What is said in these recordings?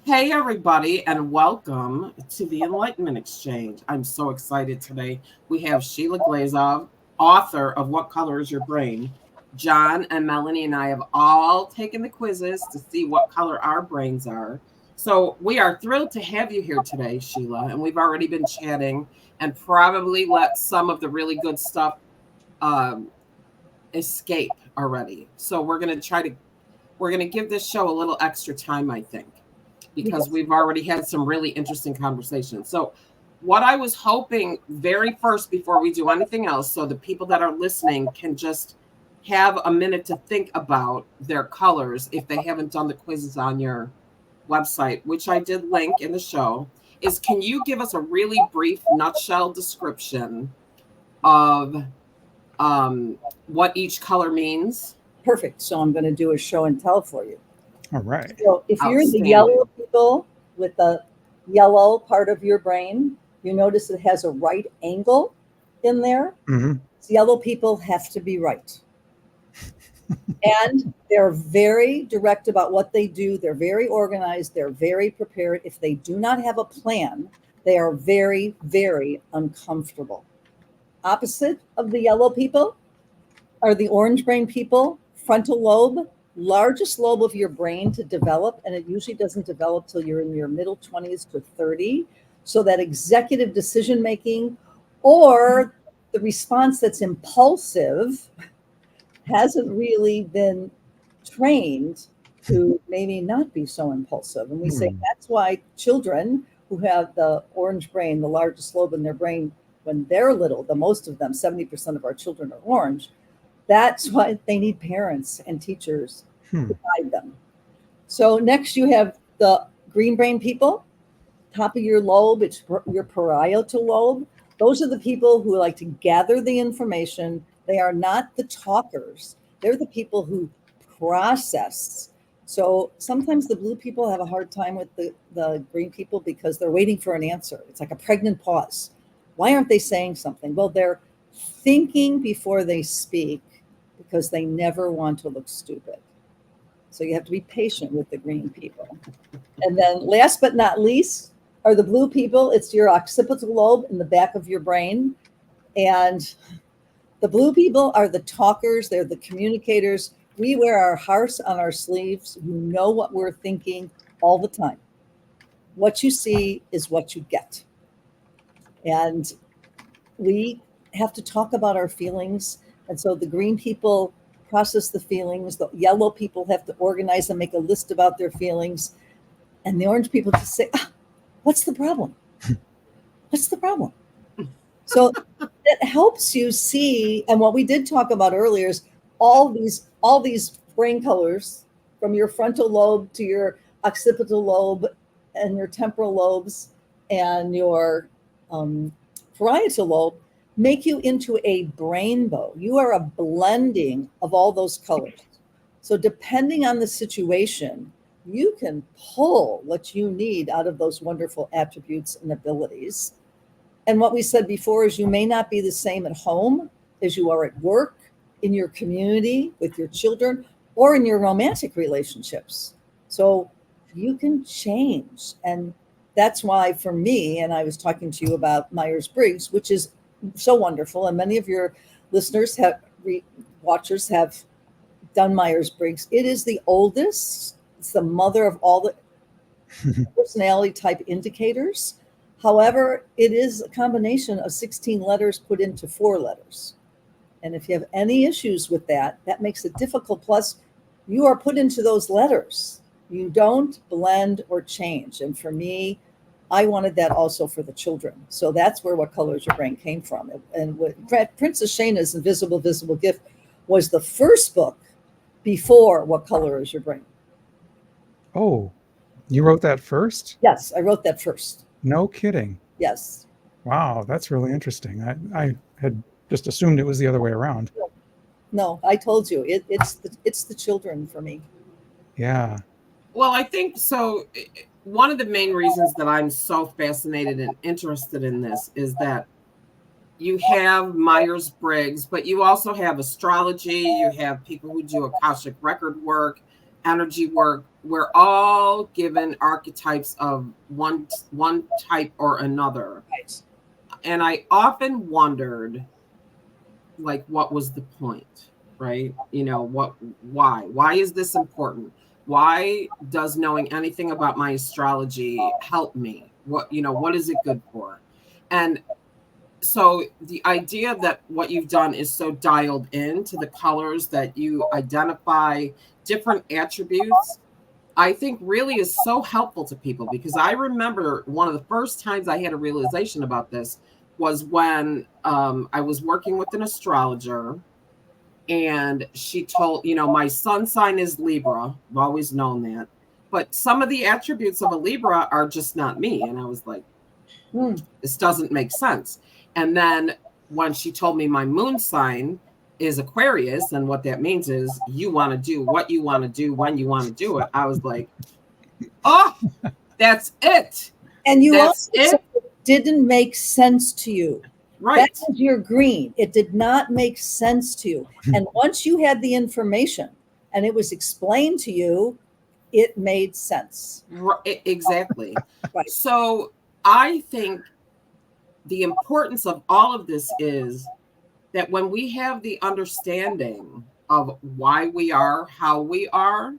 Hey, everybody, and welcome to the Enlightenment Exchange. I'm so excited today. We have Sheila Glazov, author of What Color is Your Brain? John and Melanie and I have all taken the quizzes to see what color our brains are. So we are thrilled to have you here today, Sheila, and we've already been chatting and probably let some of the really good stuff um, escape already. So we're going to give this show a little extra time, I think, because Yes. we've already had some really interesting conversations. So, what I was hoping very first before we do anything else, so the people that are listening can just have a minute to think about their colors if they haven't done the quizzes on your website, which I did link in the show, is can you give us a really brief nutshell description of what each color means? Perfect. So I'm going to do a show and tell for you. All right. So if you're the Outstanding. yellow people with the yellow part of your brain, you notice it has a right angle in there. hmm So yellow people have to be right. And they're very direct about what they do. They're very organized. They're very prepared. If they do not have a plan, they are very, very uncomfortable. Opposite of the yellow people are the orange brain people, frontal lobe, largest lobe of your brain to develop, and it usually doesn't develop till you're in your middle 20s to 30. So that executive decision making or the response that's impulsive hasn't really been trained to maybe not be so impulsive. And we say that's why children who have the orange brain, the largest lobe in their brain, when they're little, the most of them, 70% of our children are orange. That's why they need parents and teachers Hmm. to guide them. So next you have the green brain people, top of your lobe, it's your parietal lobe. Those are the people who like to gather the information. They are not the talkers. They're the people who process. So sometimes the blue people have a hard time with the green people because they're waiting for an answer. It's like a pregnant pause. Why aren't they saying something? Well, they're thinking before they speak because they never want to look stupid. So you have to be patient with the green people. And then last but not least are the blue people. It's your occipital lobe in the back of your brain. And the blue people are the talkers, they're the communicators. We wear our hearts on our sleeves. You know what we're thinking all the time. What you see is what you get. And we have to talk about our feelings. And so the green people process the feelings, the yellow people have to organize and make a list about their feelings. And the orange people just say, what's the problem? What's the problem? So it helps you see. And what we did talk about earlier is all these brain colors from your frontal lobe to your occipital lobe and your temporal lobes and your parietal lobe make you into a rainbow. You are a blending of all those colors. So depending on the situation, you can pull what you need out of those wonderful attributes and abilities. And what we said before is you may not be the same at home as you are at work, in your community, with your children, or in your romantic relationships. So you can change. And that's why, for me, and I was talking to you about Myers Briggs, which is so wonderful. And many of your listeners have, watchers have done Myers Briggs. It is the oldest, it's the mother of all the personality type indicators. However, it is a combination of 16 letters put into 4 letters. And if you have any issues with that, that makes it difficult. Plus, you are put into those letters. You don't blend or change. And for me, I wanted that also for the children. So that's where What Color Is Your Brain came from. And what Princess Shayna's Invisible Visible Gift was the first book before What Color Is Your Brain. Oh, you wrote that first? Yes, I wrote that first. No kidding. Yes. Wow, that's really interesting. I had just assumed it was the other way around. No, I told you it's the children for me. Yeah. Well, I think so. One of the main reasons that I'm so fascinated and interested in this is that you have Myers Briggs, but you also have astrology. You have people who do Akashic record work, energy work, we're all given archetypes of one type or another. Right. And I often wondered, like, what was the point, right? You know, why is this important? Why does knowing anything about my astrology help me? What is it good for? And so the idea that what you've done is so dialed in to the colors that you identify different attributes, I think really is so helpful to people, because I remember one of the first times I had a realization about this was when I was working with an astrologer, and she told, my sun sign is Libra. I've always known that. But some of the attributes of a Libra are just not me. And I was like, this doesn't make sense. And then when she told me my moon sign is Aquarius, and what that means is you want to do what you want to do when you want to do it, I was like, oh, that's it. And you That's also said it. it didn't make sense to you. Right. That was your green. It did not make sense to you. And once you had the information and it was explained to you, it made sense. Right, exactly. Right. So I think the importance of all of this is that when we have the understanding of why we are how we are,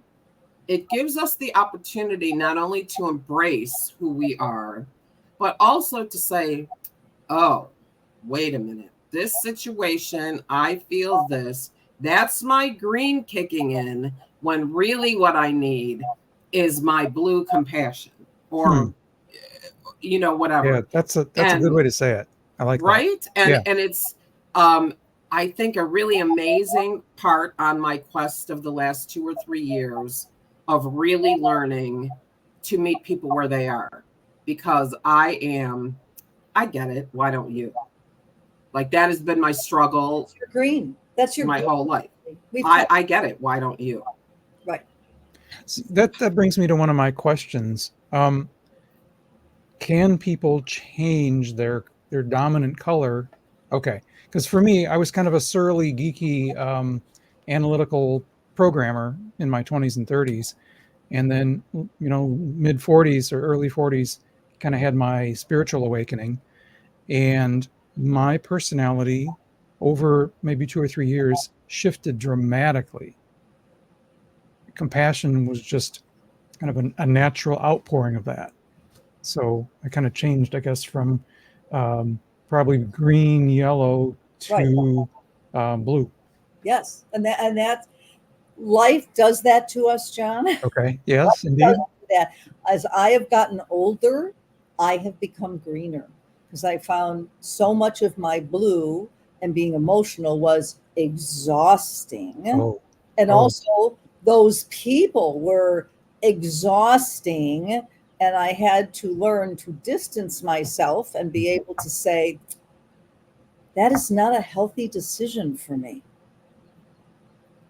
it gives us the opportunity not only to embrace who we are, but also to say, oh, wait a minute, this situation, I feel this. That's my green kicking in, when really what I need is my blue compassion, or whatever. Yeah, that's a good way to say it. I like that. Right? And Yeah. and it's I think a really amazing part on my quest of the last 2 or 3 years of really learning to meet people where they are, because I get it. Why don't you? Like, that has been my struggle. That's your green. That's your my green. whole life. We've I get it. Why don't you? Right. So that brings me to one of my questions. Can people change their dominant color? Okay, because for me, I was kind of a surly, geeky, analytical programmer in my 20s and 30s, and then mid 40s or early 40s, kind of had my spiritual awakening, and my personality over maybe 2 or 3 years shifted dramatically. Compassion was just kind of a natural outpouring of that. So I kind of changed, I guess, from probably green, yellow to blue. Yes. And that life does that to us, John. Okay. Yes, indeed. That as I have gotten older, I have become greener, because I found so much of my blue and being emotional was exhausting. And also those people were exhausting. And I had to learn to distance myself and be able to say, that is not a healthy decision for me.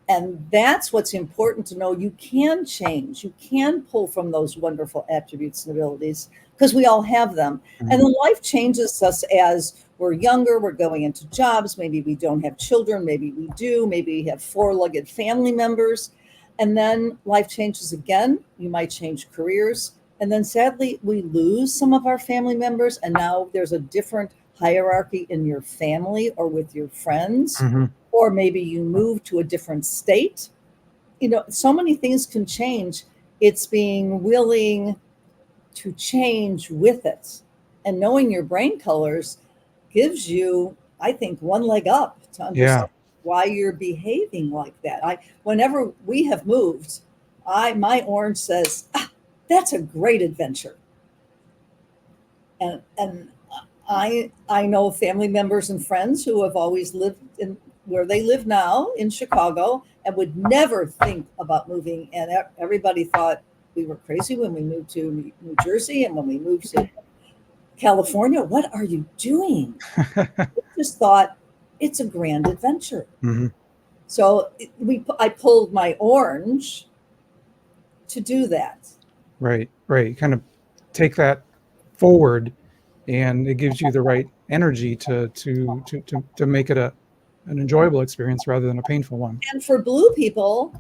And that's what's important to know. You can change. You can pull from those wonderful attributes and abilities, because we all have them. Mm-hmm. And then life changes us as we're younger. We're going into jobs. Maybe we don't have children. Maybe we do. Maybe we have four-legged family members. And then life changes again. You might change careers. And then sadly, we lose some of our family members. And now there's a different hierarchy in your family or with your friends. Mm-hmm. Or maybe you move to a different state. So many things can change. It's being willing to change with it. And knowing your brain colors gives you, I think, one leg up to understand why you're behaving like that. Whenever we have moved, my orange says, that's a great adventure. And I know family members and friends who have always lived in where they live now in Chicago and would never think about moving. And everybody thought we were crazy when we moved to New Jersey and when we moved to California. What are you doing? I just thought it's a grand adventure. Mm-hmm. So I pulled my orange to do that. Right. Kind of take that forward, and it gives you the right energy to make it an enjoyable experience rather than a painful one. And for blue people,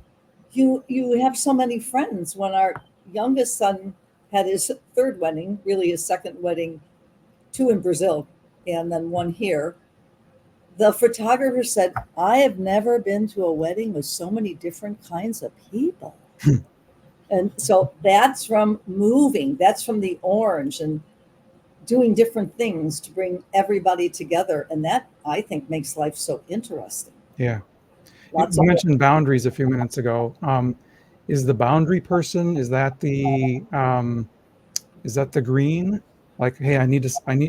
you have so many friends. When our youngest son had his third wedding, really his second wedding, two in Brazil and then one here, the photographer said, I have never been to a wedding with so many different kinds of people. And so that's from moving, that's from the orange and doing different things to bring everybody together. And that, I think, makes life so interesting. Yeah. Lots You of mentioned boundaries a few minutes ago. Is the boundary person, is that the green? Like, hey,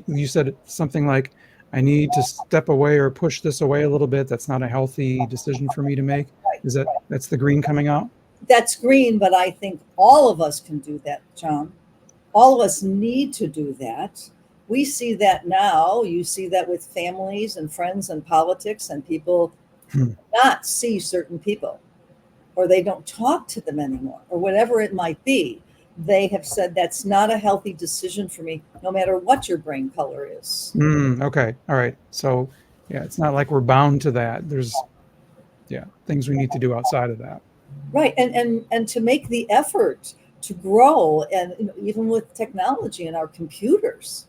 you said something like, I need to step away or push this away a little bit. That's not a healthy decision for me to make. That's the green coming out? That's green, but I think all of us can do that, John. All of us need to do that. We see that now. You see that with families and friends and politics, and people not see certain people, or they don't talk to them anymore, or whatever it might be. They have said that's not a healthy decision for me, no matter what your brain color is. Okay. All right. So yeah, it's not like we're bound to that. There's things we need to do outside of that. Right. And to make the effort to grow, and even with technology and our computers.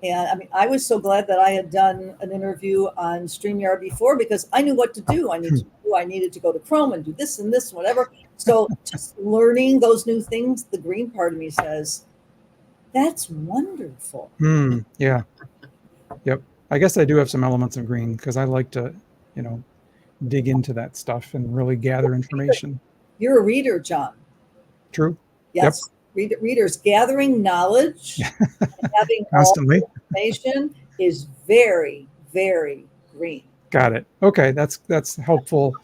And I mean, I was so glad that I had done an interview on StreamYard before, because I knew what to do. I needed to go to Chrome and do this and this, whatever. So just learning those new things, the green part of me says, that's wonderful. Yeah. Yep. I guess I do have some elements of green because I like to, dig into that stuff and really gather information. You're a reader, John. True. Yes. Yep. Readers gathering knowledge and having constantly all the information is very, very green. Got it. Okay, that's helpful.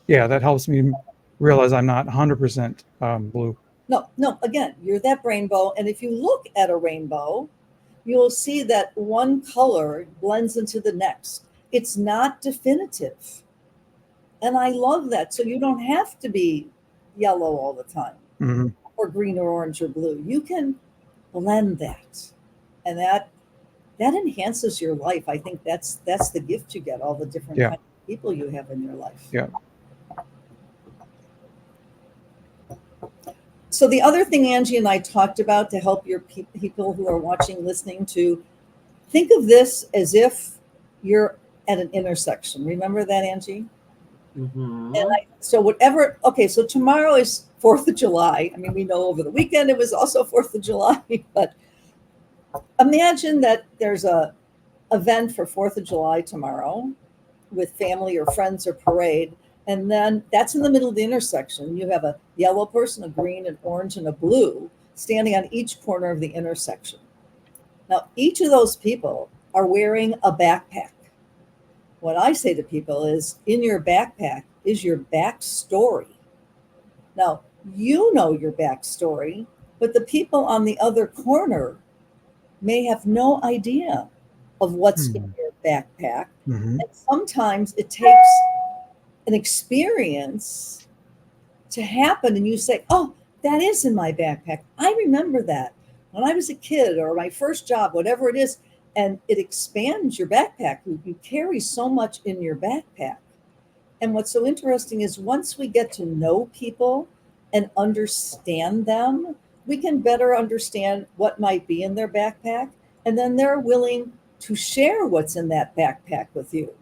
Yeah, that helps me realize I'm not 100% blue. No. Again, you're that rainbow, and if you look at a rainbow, you'll see that one color blends into the next. It's not definitive. And I love that. So you don't have to be yellow all the time, or green or orange or blue. You can blend that. And that enhances your life. I think that's the gift you get, all the different kinds of people you have in your life. Yeah. So the other thing Angie and I talked about to help your people who are watching, listening, to think of this as if you're at an intersection. Remember that, Angie? Mm-hmm. And so tomorrow is 4th of July. I mean, we know over the weekend it was also 4th of July, but imagine that there's a event for 4th of July tomorrow with family or friends or parade. And then that's in the middle of the intersection. You have a yellow person, a green, an orange, and a blue standing on each corner of the intersection. Now, each of those people are wearing a backpack. What I say to people is, in your backpack is your backstory. Now, you know your backstory, but the people on the other corner may have no idea of what's in your backpack. And sometimes it takes an experience to happen, and you say, oh, that is in my backpack. I remember that when I was a kid, or my first job, whatever it is. And it expands your backpack. You carry so much in your backpack. And what's so interesting is once we get to know people and understand them, we can better understand what might be in their backpack. And then they're willing to share what's in that backpack with you,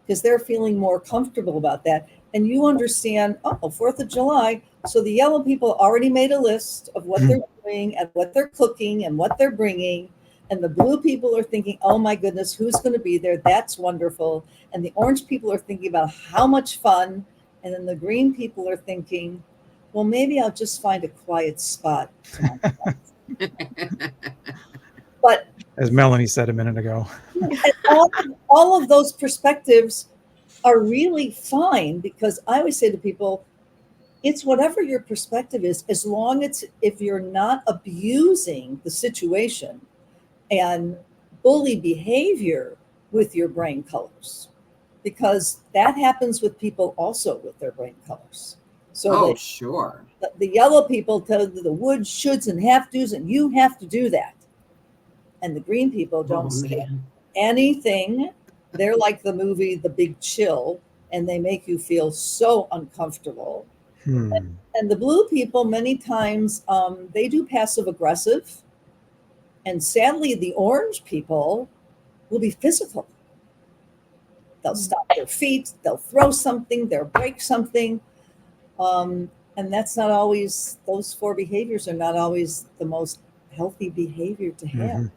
because they're feeling more comfortable about that. And you understand, 4th of July. So the yellow people already made a list of what they're doing and what they're cooking and what they're bringing. And the blue people are thinking, oh my goodness, who's going to be there? That's wonderful. And the orange people are thinking about how much fun. And then the green people are thinking, well, maybe I'll just find a quiet spot. But as Melanie said a minute ago, all of those perspectives are really fine, because I always say to people, it's whatever your perspective is, as long as if you're not abusing the situation and bully behavior with your brain colors, because that happens with people also with their brain colors. So sure. The yellow people tell the would, shoulds, and have tos, and you have to do that. And the green people don't say anything. They're like the movie The Big Chill, and they make you feel so uncomfortable. And the blue people, many times, they do passive aggressive. And sadly, the orange people will be physical. They'll stop their feet, they'll throw something, they'll break something. And that's not always, those four behaviors are not always the most healthy behavior to have.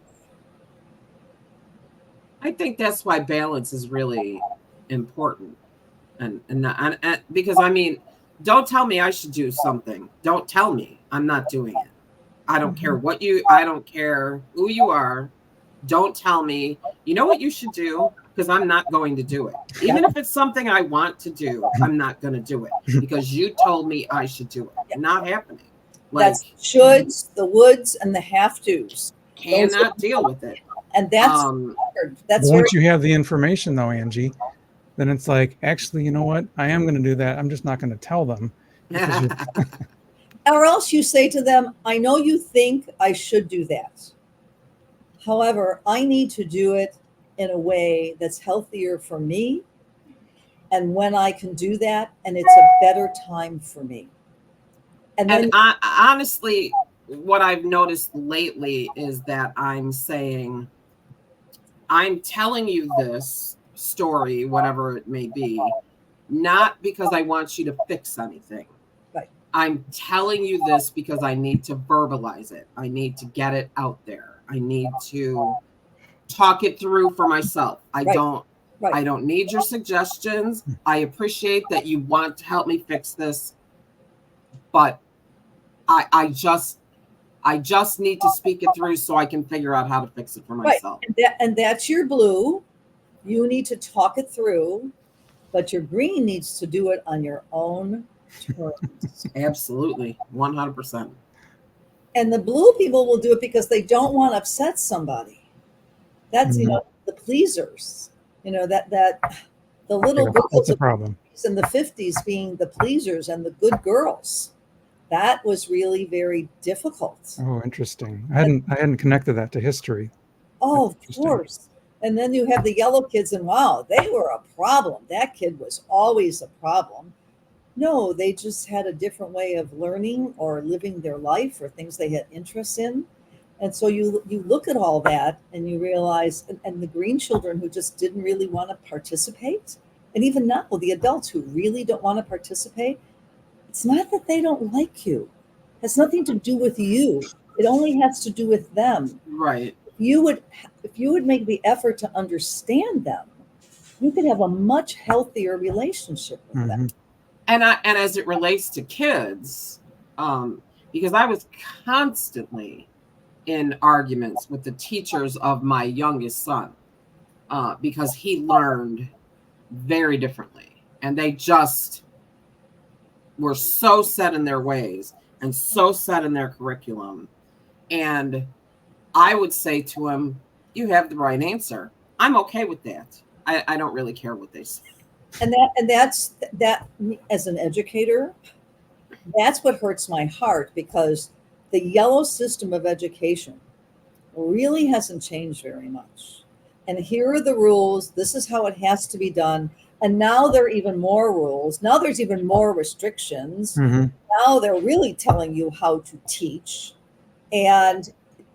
I think that's why balance is really important. And because I mean, don't tell me I should do something. Don't tell me I'm not doing it. I don't care I don't care who you are. Don't tell me, you know what you should do, because I'm not going to do it. Even if it's something I want to do, I'm not going to do it because you told me I should do it. Not happening. Like, that's shoulds, the woulds, and the have tos. Cannot deal with it. And that's once you have the information, though, Angie, then it's like, actually, you know what? I am going to do that. I'm just not going to tell them. Or else you say to them, I know you think I should do that. However, I need to do it in a way that's healthier for me. And when I can do that, and it's a better time for me. And then honestly, what I've noticed lately is that I'm saying, I'm telling you this story, whatever it may be, not because I want you to fix anything. Right. I'm telling you this because I need to verbalize it. I need to get it out there. I need to talk it through for myself. I don't need your suggestions. I appreciate that you want to help me fix this, but I just need to speak it through so I can figure out how to fix it for myself. Right. And that's your blue. You need to talk it through, but your green needs to do it on your own terms. Absolutely. 100%. And the blue people will do it because they don't want to upset somebody. That's, the pleasers, that the little girls in the 50s being the pleasers and the good girls. That was really very difficult. Oh, interesting. I hadn't connected that to history. Oh, of course. And then you have the yellow kids, and wow, they were a problem. That kid was always a problem. No, they just had a different way of learning or living their life or things they had interest in. And so you look at all that and you realize, and the green children who just didn't really want to participate, and even now the adults who really don't want to participate, it's not that they don't like you. It has nothing to do with you. It only has to do with them. Right. If you would make the effort to understand them, you could have a much healthier relationship with them. And as it relates to kids, because I was constantly in arguments with the teachers of my youngest son, because he learned very differently, and they just were so set in their ways and so set in their curriculum. And I would say to him, you have the right answer. I'm okay with that. I don't really care what they say. And that's as an educator, that's what hurts my heart, because the yellow system of education really hasn't changed very much. And here are the rules. This is how it has to be done. And now there are even more rules. Now there's even more restrictions. Now they're really telling you how to teach. And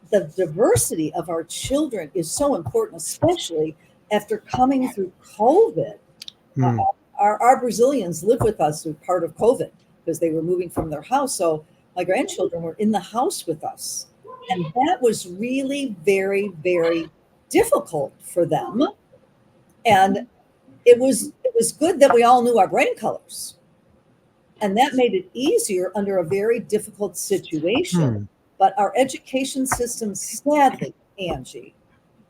the diversity of our children is so important, especially after coming through COVID. Our Brazilians live with us through part of COVID because they were moving from their house. So my grandchildren were in the house with us. And that was really very, very difficult for them. And it was good that we all knew our brain colors. And that made it easier under a very difficult situation. But our education system, sadly, Angie,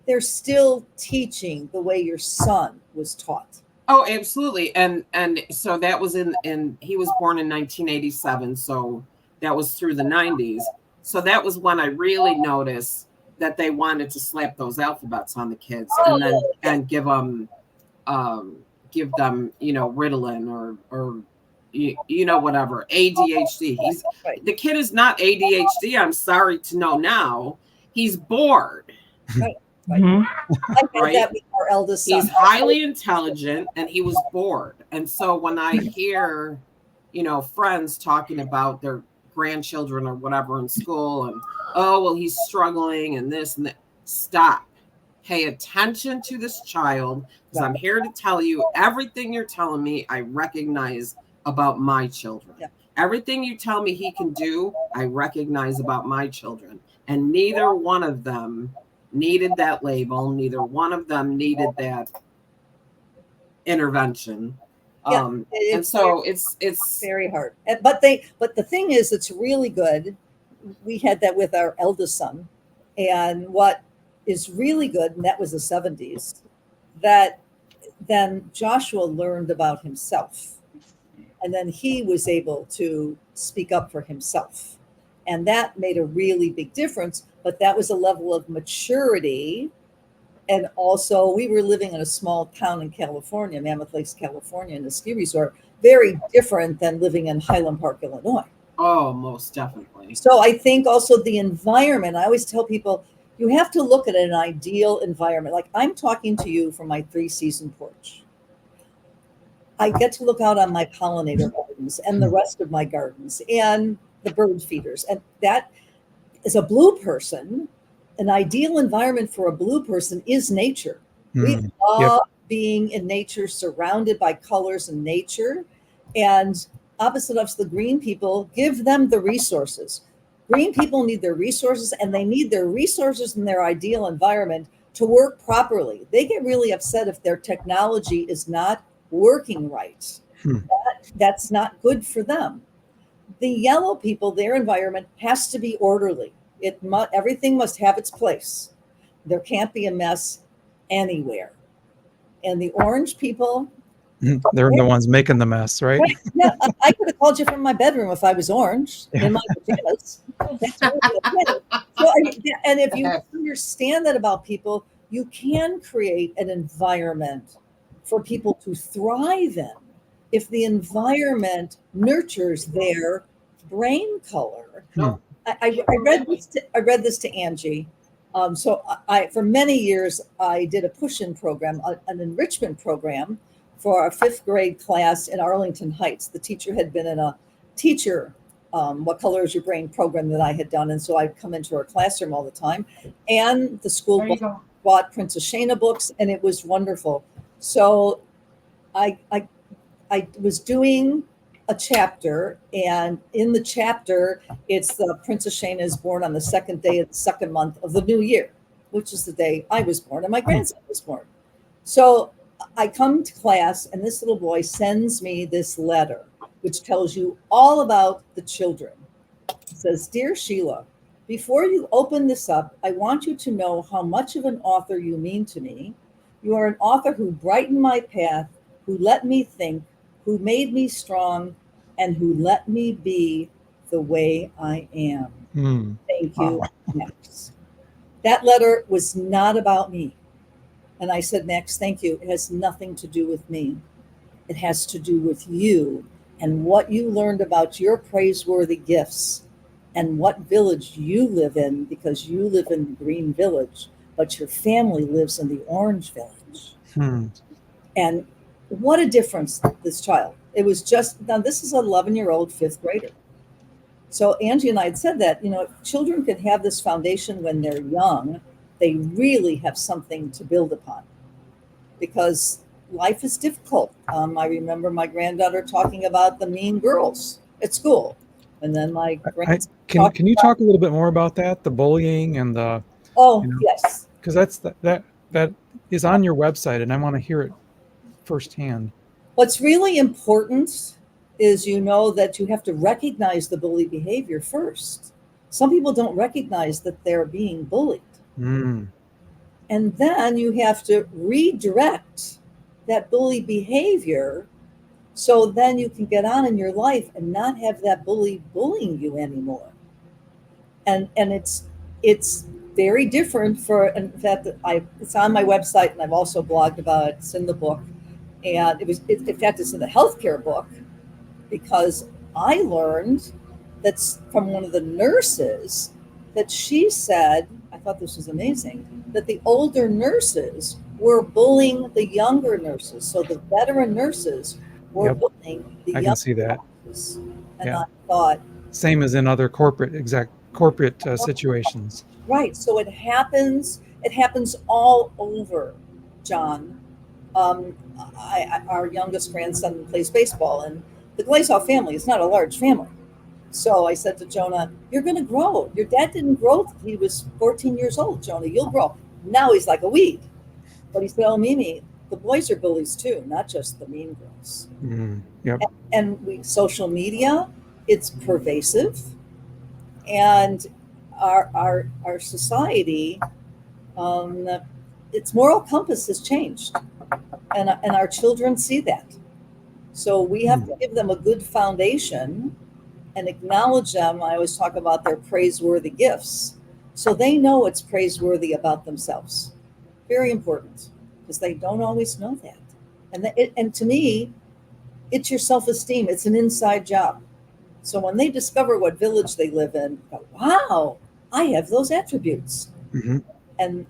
they're still teaching the way your son was taught. Oh, absolutely. And so that was in he was born in 1987. So that was through the 90s. So that was when I really noticed that they wanted to slap those alphabets on the kids and give them Ritalin or whatever, ADHD. The kid is not ADHD. I'm sorry to know now. He's bored. Right. I had that with our eldest son. He's highly intelligent and he was bored. And so when I hear friends talking about their grandchildren or whatever in school, and oh, well, he's struggling and this and that. Stop. Pay attention to this child, because I'm here to tell you everything you're telling me I recognize about my children. Yeah. Everything you tell me he can do, I recognize about my children. And neither one of them needed that label. Neither one of them needed that intervention. Yeah, and so it's very hard. But the thing is, it's really good. We had that with our eldest son, and what is really good, and that was the 70s, that then Joshua learned about himself, and then he was able to speak up for himself, and that made a really big difference. But that was a level of maturity. And also, we were living in a small town in California, Mammoth Lakes, California, in a ski resort, very different than living in Highland Park, Illinois. Oh, most definitely. So I think also the environment, I always tell people, you have to look at an ideal environment. Like, I'm talking to you from my 3-season porch. I get to look out on my pollinator gardens and the rest of my gardens and the bird feeders. And that, as a blue person, an ideal environment for a blue person is nature. We love being in nature, surrounded by colors and nature. And opposite of the green people, give them the resources. Green people need their resources, and they need their resources in their ideal environment to work properly. They get really upset if their technology is not working right. That's not good for them. The yellow people, their environment has to be orderly. Everything must have its place. There can't be a mess anywhere. And the orange people, they're the ones making the mess, right? Yeah, I could have called you from my bedroom if I was orange in my pajamas. That's really okay. And if you understand that about people, you can create an environment for people to thrive in. If the environment nurtures their brain color. I read this to Angie. So for many years, I did a push-in program, an enrichment program for our 5th grade class in Arlington Heights. The teacher had been in a teacher, What Color Is Your Brain program that I had done. And so I'd come into her classroom all the time. And the school bought Princess Shana books, and it was wonderful. So I was doing a chapter, and in the chapter, it's the Princess Shana is born on the 2nd day of the 2nd month of the new year, which is the day I was born and my grandson was born. So I come to class, and this little boy sends me this letter, which tells you all about the children. It says, "Dear Sheila, before you open this up, I want you to know how much of an author you mean to me. You are an author who brightened my path, who let me think, who made me strong, and who let me be the way I am. Thank you, Max." That letter was not about me. And I said, "Max, thank you. It has nothing to do with me. It has to do with you and what you learned about your praiseworthy gifts and what village you live in, because you live in the green village, but your family lives in the orange village." And what a difference, this child. It was just, now this is an 11-year-old 5th grader. So Angie and I had said that, if children can have this foundation when they're young, they really have something to build upon, because life is difficult. I remember my granddaughter talking about the mean girls at school. And then my grandson can you talk a little bit more about that, the bullying and the... Yes. Because that is on your website, and I want to hear it firsthand. What's really important is that you have to recognize the bully behavior first. Some people don't recognize that they're being bullied. And then you have to redirect that bully behavior, so then you can get on in your life and not have that bully bullying you anymore. And it's very different in fact, it's on my website, and I've also blogged about it. It's in the book. And in fact, it's in the healthcare book, because I learned that's from one of the nurses that she said, I thought this was amazing, that the older nurses were bullying the younger nurses. So the veteran nurses were bullying the younger. I can see that. attributes. And Yeah. I thought, Same as in other corporate situations. right. So it happens. It happens all over, John. Our youngest grandson plays baseball, and the Glazov family is not a large family. So I said to Jonah, "You're going to grow. Your dad didn't grow till he was 14 years old. Jonah, you'll grow." Now he's like a weed. But he said, "Oh, Mimi, the boys are bullies too, not just the mean girls." Yep. And social media, it's pervasive, and our society, um, its moral compass has changed, and our children see that. So we have to give them a good foundation and acknowledge them. I always talk about their praiseworthy gifts, so they know it's praiseworthy about themselves. Very important, because they don't always know that. And to me, it's your self-esteem. It's an inside job. So when they discover what village they live in, go, wow, I have those attributes. hmm And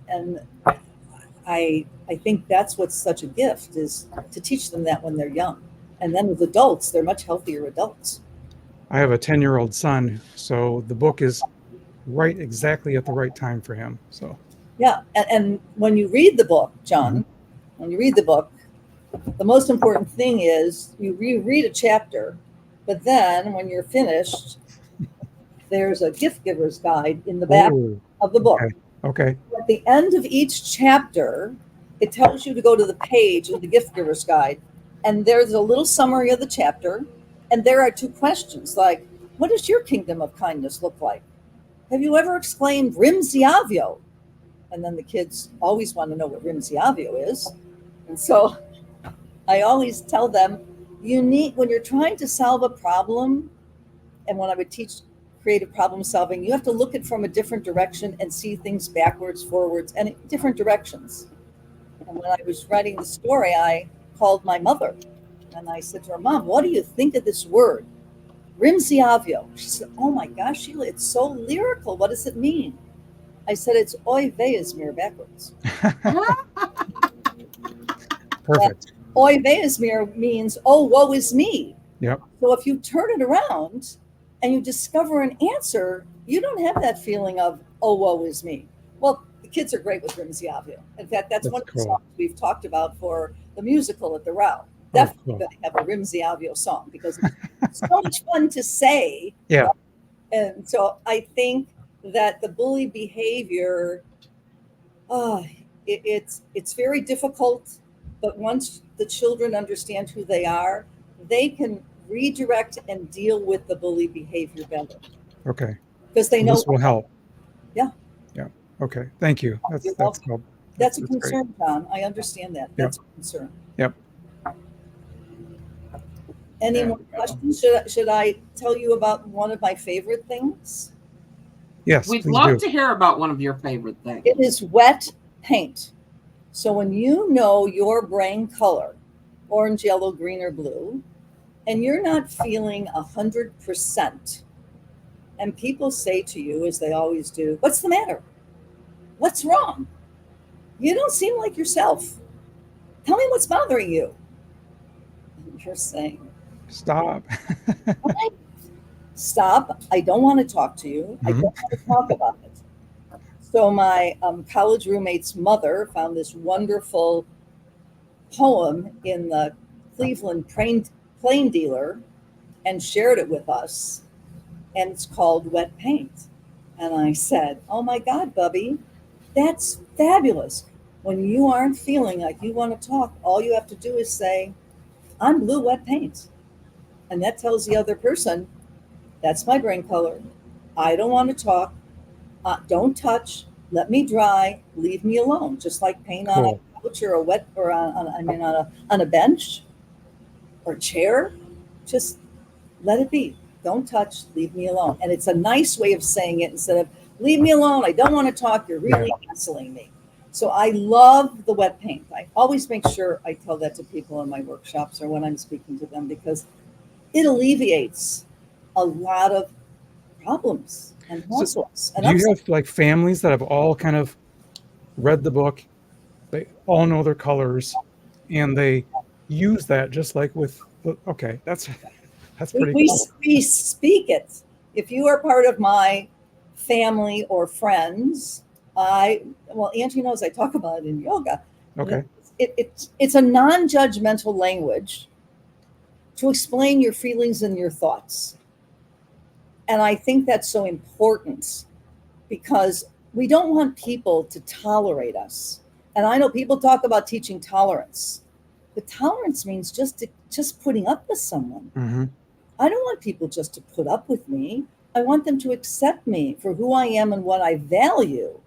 I think that's what's such a gift, is to teach them that when they're young. And then with adults, they're much healthier adults. I have a 10-year-old son, so the book is right exactly at the right time for him. So Yeah. And when you read the book, John, when you read the book, the most important thing is you reread a chapter, but then when you're finished, there's a gift giver's guide in the back of the book. Okay. At the end of each chapter, it tells you to go to the page of the gift giver's guide, and there's a little summary of the chapter, and there are 2 questions like, what does your kingdom of kindness look like? Have you ever exclaimed Rimziavio? And then the kids always want to know what Rimziavio is. And so I always tell them, when you're trying to solve a problem, and when I would teach creative problem solving, you have to look at from a different direction and see things backwards, forwards, and in different directions. And when I was writing the story, I called my mother and I said to her, "Mom, what do you think of this word, Rimziavio?" She said, "Oh my gosh, Sheila, it's so lyrical. What does it mean?" I said, "It's Oy vey Izmir backwards." Perfect. Oy vey Izmir means, oh, woe is me. Yep. So if you turn it around and you discover an answer, you don't have that feeling of, oh, woe is me. Well, the kids are great with Rimziavio. In fact, that's one of the songs we've talked about for the musical at the Row. Definitely going to have a Rimziavio song, because it's so much fun to say. Yeah. And so I think that the bully behavior, it's very difficult, but once the children understand who they are, they can redirect and deal with the bully behavior better. Okay. Because they know this will help. Yeah. Yeah. Okay. Thank you. That's a concern, great. John. I understand that. That's a concern. Yep. Any more questions? Should I tell you about one of my favorite things? Yes. We'd love to hear about one of your favorite things. It is wet paint. So when you know your brain color, orange, yellow, green, or blue, and you're not feeling 100%, and people say to you, as they always do, "What's the matter? What's wrong? You don't seem like yourself. Tell me what's bothering you." And you're saying, "Stop." Stop. I don't want to talk to you. I don't want to talk about it. So my college roommate's mother found this wonderful poem in the Cleveland Plain Dealer and shared it with us. And it's called Wet Paint. And I said, "Oh my God, Bubby, that's fabulous. When you aren't feeling like you want to talk, all you have to do is say, 'I'm blue wet paint.' And that tells the other person, that's my brain color. I don't want to talk. Don't touch. Let me dry. Leave me alone." Just like paint on a couch or on a bench or chair. Just let it be. Don't touch. Leave me alone. And it's a nice way of saying it instead of, "Leave me alone. I don't want to talk. You're really hassling me." So I love the wet paint. I always make sure I tell that to people in my workshops or when I'm speaking to them, because it alleviates a lot of problems and hassles. Do you have like families that have all kind of read the book? They all know their colors, and they use that just like with. Okay, that's That's We, pretty we, cool. we speak it. If you are part of my family or friends, well, Angie knows I talk about it in yoga. Okay. It's a non-judgmental language to explain your feelings and your thoughts. And I think that's so important because we don't want people to tolerate us. And I know people talk about teaching tolerance, but tolerance means just putting up with someone. Hmm. I don't want people just to put up with me. I want them to accept me for who I am and what I value.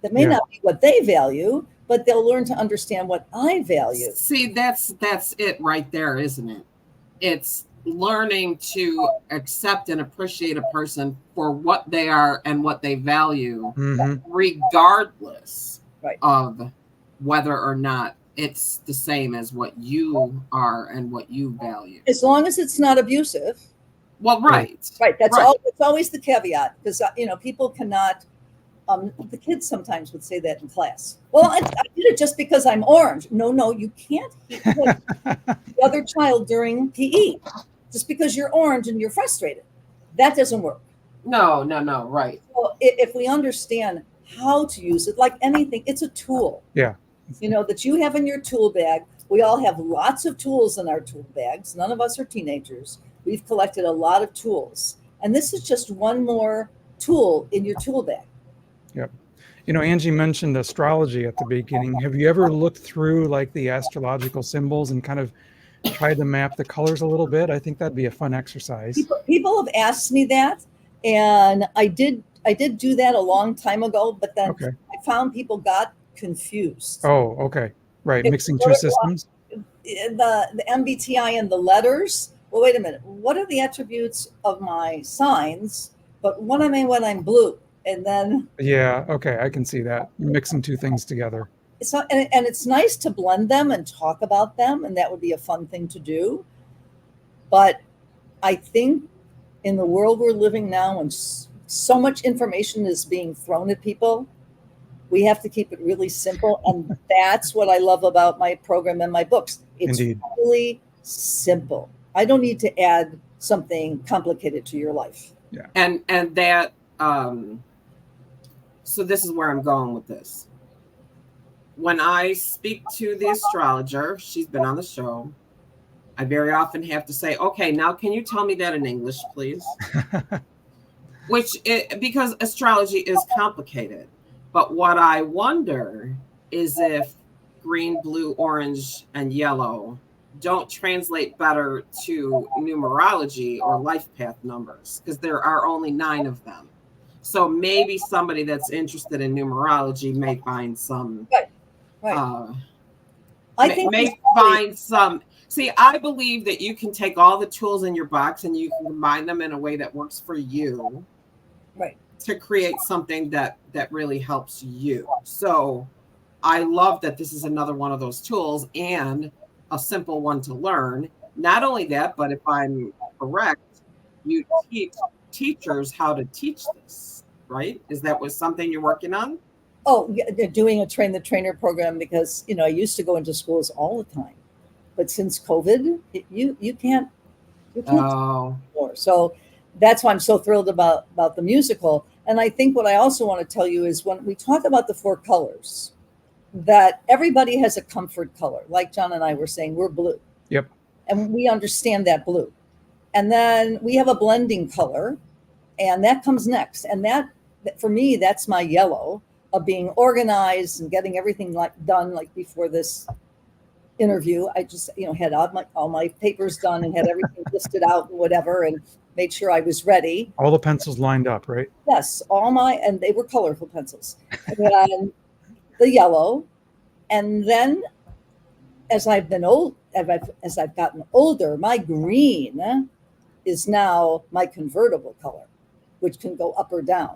That may Yeah. not be what they value, but they'll learn to understand what I value. See, that's it right there, isn't it? It's learning to accept and appreciate a person for what they are and what they value, Hmm. regardless Right. of whether or not it's the same as what you are and what you value. As long as it's not abusive. Well, right. Right. That's right. It's always the caveat because, people cannot. The kids sometimes would say that in class. Well, I did it just because I'm orange. No, you can't hit the other child during PE just because you're orange and you're frustrated. That doesn't work. No, right. So if we understand how to use it, like anything, it's a tool. Yeah. That you have in your tool bag. We all have lots of tools in our tool bags. None of us are teenagers. We've collected a lot of tools. And this is just one more tool in your tool bag. Yep. Angie mentioned astrology at the beginning. Have you ever looked through like the astrological symbols and kind of tried to map the colors a little bit? I think that'd be a fun exercise. People have asked me that, and I did do that a long time ago, but then Okay. I found people got confused. Oh, okay. Right. Mixing two systems. The MBTI and the letters. Well, wait a minute. What are the attributes of my signs? But what am I when I'm blue? And then Yeah. Okay. I can see that. Mixing two things together. it's not, and it's nice to blend them and talk about them, and that would be a fun thing to do. But I think in the world we're living now, when so much information is being thrown at people, we have to keep it really simple. And that's what I love about my program and my books. It's Indeed. really simple. I don't need to add something complicated to your life. Yeah. And that, so this is where I'm going with this. When I speak to the astrologer, she's been on the show, I very often have to say, okay, now can you tell me that in English, please? Because astrology is complicated. But what I wonder is if green, blue, orange, and yellow don't translate better to numerology or life path numbers, because there are only 9 of them. So maybe somebody that's interested in numerology may find some. Right. May find some. See, I believe that you can take all the tools in your box and you can combine them in a way that works for you. Right. To create something that really helps you. So I love that this is another one of those tools and a simple one to learn. Not only that, but if I'm correct, you teach teachers how to teach this, right? Is that something you're working on? Oh, yeah, they're doing a train the trainer program because, I used to go into schools all the time. But since COVID, you can't Oh. anymore. So that's why I'm so thrilled about the musical. And I think what I also want to tell you is when we talk about the 4 colors, that everybody has a comfort color. Like John and I were saying, we're blue. Yep. And we understand that blue. And then we have a blending color, and that comes next. And that for me, that's my yellow of being organized and getting everything done like before this interview. I just, had all my papers done and had everything listed out and whatever, and made sure I was ready. All the pencils lined up, right? Yes, and they were colorful pencils. And the yellow. And then as I've gotten older, my green is now my convertible color, which can go up or down.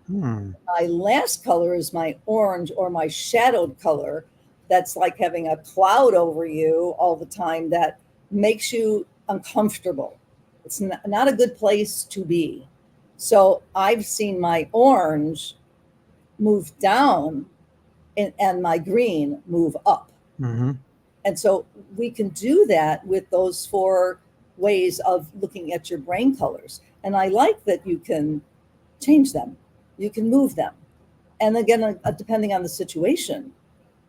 My last color is my orange or my shadowed color. That's like having a cloud over you all the time that makes you uncomfortable. It's not a good place to be. So I've seen my orange move down and my green move up. Mm-hmm. And so we can do that with those 4 ways of looking at your brain colors. And I like that you can change them, you can move them. And again, depending on the situation,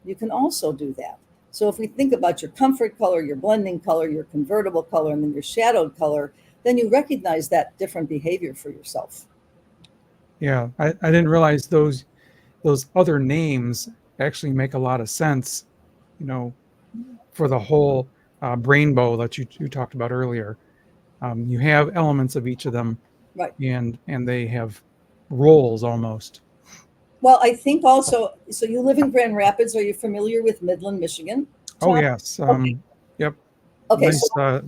you can also do that. So if we think about your comfort color, your blending color, your convertible color, and then your shadowed color, then you recognize that different behavior for yourself. Yeah, I didn't realize those other names actually make a lot of sense, you know, for the whole rainbow that you talked about earlier. You have elements of each of them, Right. and they have roles almost. Well, I think also, so you live in Grand Rapids. Are you familiar with Midland, Michigan? Oh Tom? yes, Okay. yep, Okay, nice so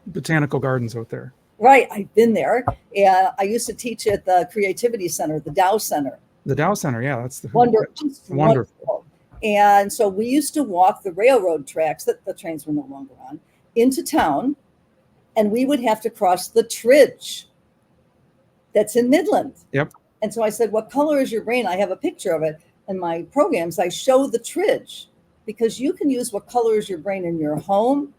botanical gardens out there. right, I've been there, and I used to teach at the Creativity Center, the Dow Center. The Dow Center, yeah, that's Wonderful. wonderful. And so we used to walk the railroad tracks that the trains were no longer on into town, and we would have to cross the Tridge that's in Midland. Yep. And so I said, what color is your brain? I have a picture of it in my programs. I show the Tridge because you can use what color is your brain in your home,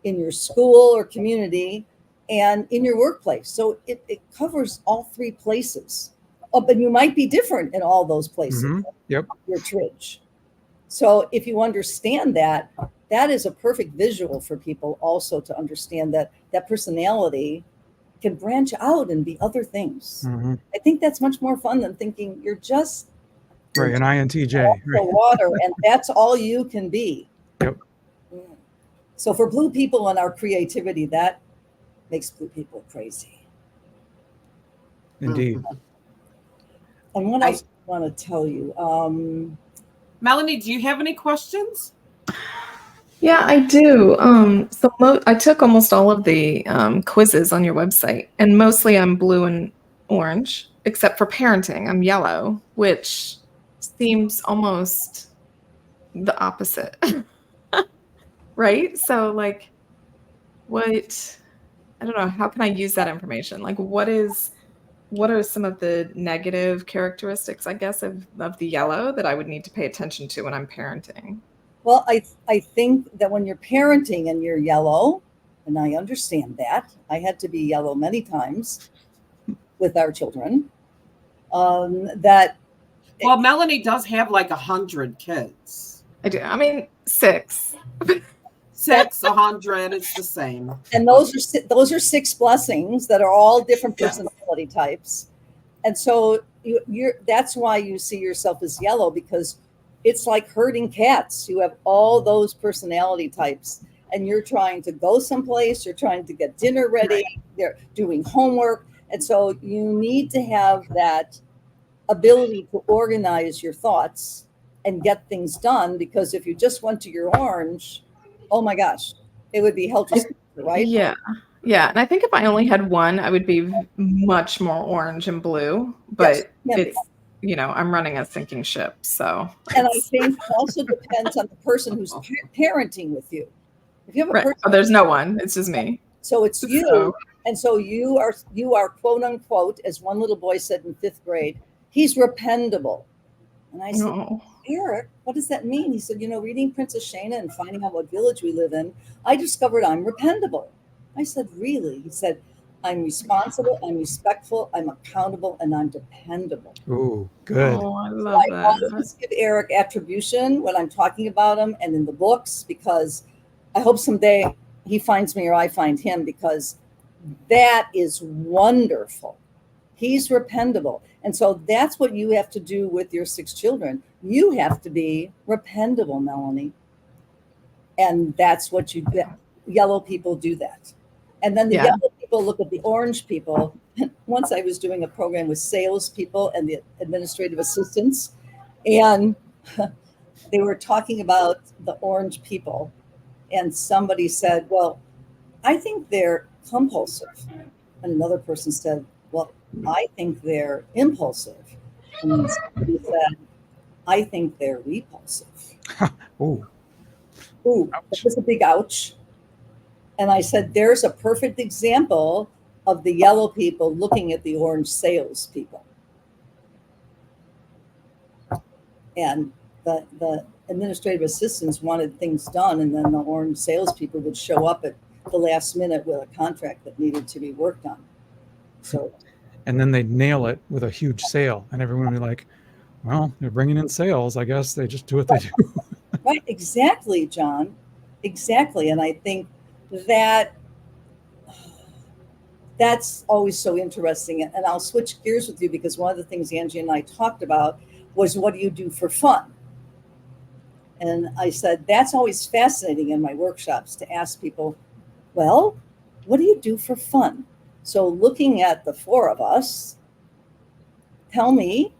in your school or community, and in your workplace. So it covers all three places. Oh, but you might be different in all those places. Mm-hmm. Yep. Your Tridge. So if you understand that, that is a perfect visual for people also to understand that that personality can branch out and be other things. Mm-hmm. I think that's much more fun than thinking you're just right, an INTJ. the Right. water and that's all you can be. Yep. So for blue people and our creativity, that makes blue people crazy. Indeed. And what else I want to tell you? Melanie, do you have any questions? Yeah, I do. I took almost all of the quizzes on your website, and mostly I'm blue and orange, except for parenting. I'm yellow, which seems almost the opposite. Right? So, like, I don't know, how can I use that information? Like, what are some of the negative characteristics, I guess, of the yellow that I would need to pay attention to when I'm parenting? Well, I think that when you're parenting and you're yellow, and I understand that, I had to be yellow many times with our children, that Well, Melanie does have like 100 kids. I do. I mean, 6. 6, 100, it's the same. and those are 6 blessings that are all different personality types. And so that's why you see yourself as yellow, because it's like herding cats. You have all those personality types, and you're trying to go someplace, you're trying to get dinner ready, they're doing homework. And so you need to have that ability to organize your thoughts and get things done, because if you just went to your orange, oh my gosh, it would be helter-skelter, right? Yeah. Yeah. And I think if I only had one, I would be much more orange and blue, but it's, I'm running a sinking ship. So, and I think it also depends on the person who's parenting with you. If you have a person, there's no one, it's just me. So it's you. So, and so you are quote unquote, as one little boy said in 5th grade, he's rependable. And I said, Eric, what does that mean? He said, reading Princess Shana and finding out what village we live in, I discovered I'm rependable. I said, really? He said, I'm responsible, I'm respectful, I'm accountable, and I'm dependable. Oh, good. Oh, I love that. I always give Eric attribution when I'm talking about him and in the books, because I hope someday he finds me or I find him, because that is wonderful. He's rependable. And so that's what you have to do with your 6 children. You have to be rependable, Melanie. And that's what yellow people do that. And then the yellow people look at the orange people. Once I was doing a program with salespeople and the administrative assistants, and they were talking about the orange people. And somebody said, well, I think they're compulsive. And another person said, well, I think they're impulsive. And then somebody said, I think they're repulsive. Ooh, that was a big ouch. And I said, there's a perfect example of the yellow people looking at the orange salespeople. And the administrative assistants wanted things done, and then the orange salespeople would show up at the last minute with a contract that needed to be worked on. So, And then they'd nail it with a huge sale, and everyone would be like, well, they're bringing in sales. I guess they just do what they do. right, exactly, John. Exactly. And I think that that's always so interesting. And I'll switch gears with you because one of the things Angie and I talked about was, what do you do for fun? And I said, that's always fascinating in my workshops to ask people, well, what do you do for fun? So looking at the four of us, tell me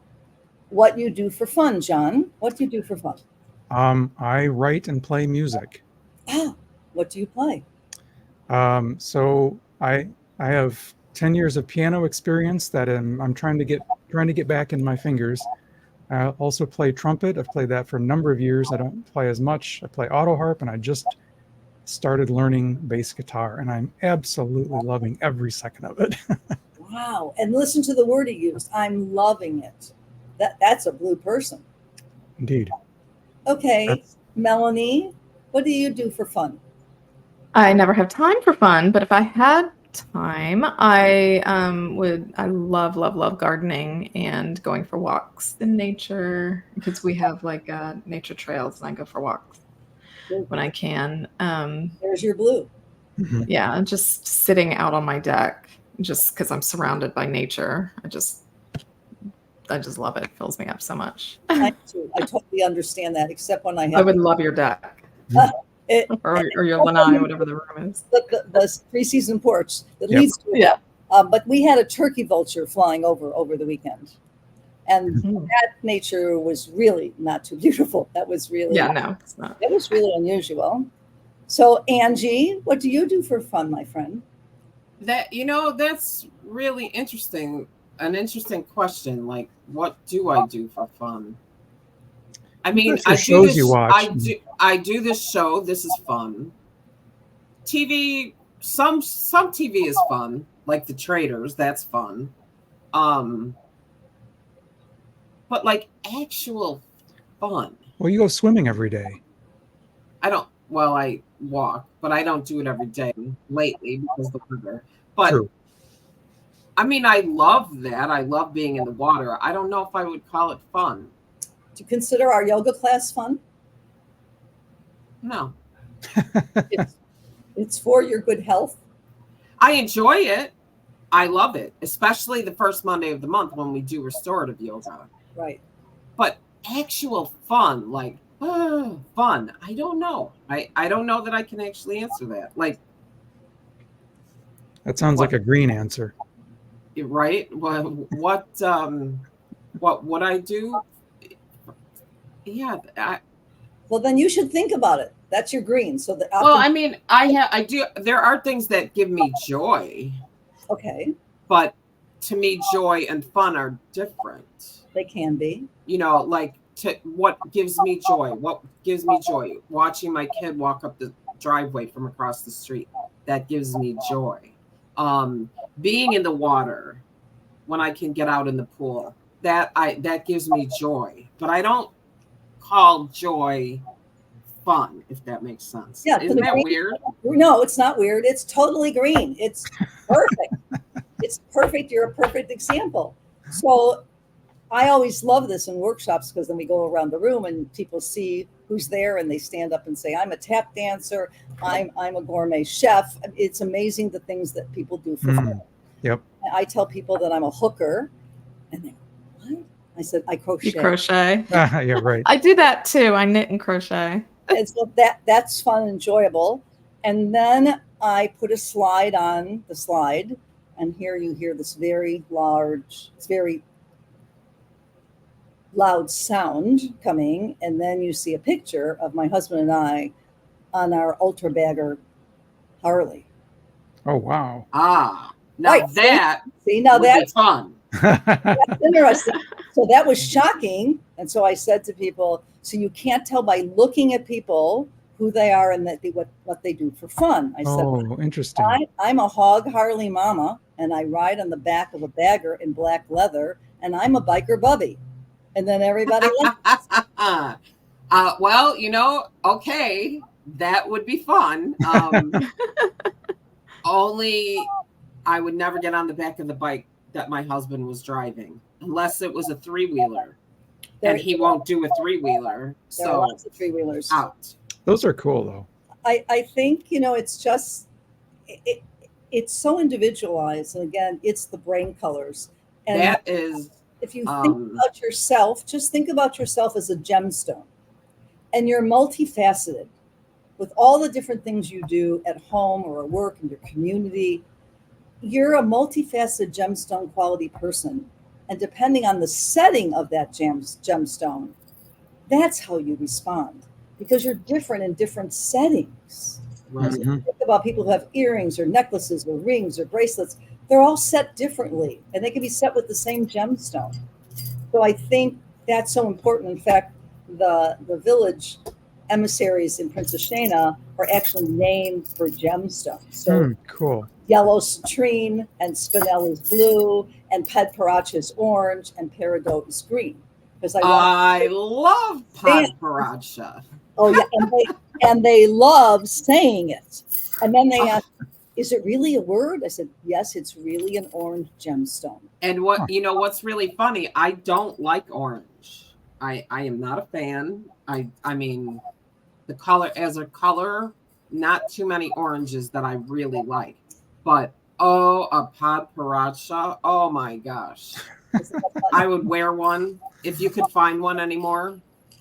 what you do for fun, John. What do you do for fun? I write and play music. Ah, what do you play? So I have 10 years of piano experience that I'm trying to get back in my fingers. I also play trumpet. I've played that for a number of years. I don't play as much. I play auto harp, and I just started learning bass guitar, and I'm absolutely loving every second of it. Wow. And listen to the word he used. I'm loving it. That's a blue person. Indeed. Okay. Melanie, what do you do for fun? I never have time for fun, but if I had time, I love gardening and going for walks in nature, because we have like nature trails, and I go for walks when I can. There's your blue. Mhm. Yeah, just sitting out on my deck, just because I'm surrounded by nature. I just love it. It fills me up so much. I too. I totally understand that, except when I have I would love your deck. Or your lanai, whatever the room is. the three-season porch that Yep. leads to it. Yeah. But we had a turkey vulture flying over the weekend. And Mhm. that nature was really not too beautiful. That was really, Yeah, no, it's not. It was really unusual. So Angie, what do you do for fun, my friend? That's really interesting. An interesting question. Like, what do I do for fun? I mean, What shows you watch? I do this show. This is fun. TV. Some TV is fun, like The Traders. That's fun. But like actual fun. Well, you go swimming every day. I don't. Well, I walk, but I don't do it every day lately because of the weather. But True. I mean, I love that. I love being in the water. I don't know if I would call it fun. Do you consider our yoga class fun? No. It's for your good health. I enjoy it. I love it, especially the first Monday of the month when we do restorative yoga. Right. But actual fun, like fun, I don't know. I don't know that I can actually answer that. Like, That sounds like a green answer. right? What would I do? Yeah. Well, then you should think about it. That's your green. So that Well, I mean, I do. There are things that give me joy, okay, but to me, joy and fun are different. they can be. You know, like what gives me joy? What gives me joy? Watching my kid walk up the driveway from across the street. That gives me joy. Being in the water when I can get out in the pool. That gives me joy. But I don't call joy fun, if that makes sense. Yeah, Isn't that weird? No, it's not weird. It's totally green. It's perfect. It's perfect. You're a perfect example. So I always love this in workshops because then we go around the room and people see who's there and they stand up and say, I'm a tap dancer. I'm a gourmet chef. It's amazing the things that people do for fun. Yep. I tell people that I'm a hooker and they go, what? I said, I crochet. You crochet. Yeah, right. I do that too. I knit and crochet. And so that's fun and enjoyable. And then I put a slide on the slide, and here you hear this very large, it's very loud sound coming, and then you see a picture of my husband and I on our ultra bagger Harley. Oh, wow. Now Right, that See, now would be that's fun. interesting. So that was shocking. And so I said to people, so you can't tell by looking at people who they are and what they do for fun. I said, Oh, interesting. I'm a hog Harley mama, and I ride on the back of a bagger in black leather, and I'm a biker bubby. And then everybody laughed. Well, okay. That would be fun. Only I would never get on the back of the bike that my husband was driving unless it was a three-wheeler. And he won't do a three-wheeler. There are So lots of three-wheelers. out. Those are cool though. I think, it's just, it's so individualized. And again, it's the brain colors. And That is, if you think about yourself, just think about yourself as a gemstone. And you're multifaceted with all the different things you do at home or at work in your community. You're a multifaceted gemstone quality person. And depending on the setting of that gemstone, that's how you respond, because you're different in different settings. right. So think about people who have earrings or necklaces or rings or bracelets. They're all set differently, and they can be set with the same gemstone. So I think that's so important. In fact, the village emissaries in Princess Shayna are actually named for gemstones. So Cool. yellow citrine and spinel is blue, and Pedparacha is orange, and peridot is green. Because I love Pedparacha. Oh yeah, and they love saying it. And then they ask, "Is it really a word?" I said, "Yes, it's really an orange gemstone." And what's really funny? I don't like orange. I am not a fan. I mean, the color as a color, not too many oranges that I really like. But a Pedparacha, oh my gosh. I would wear one if you could find one anymore.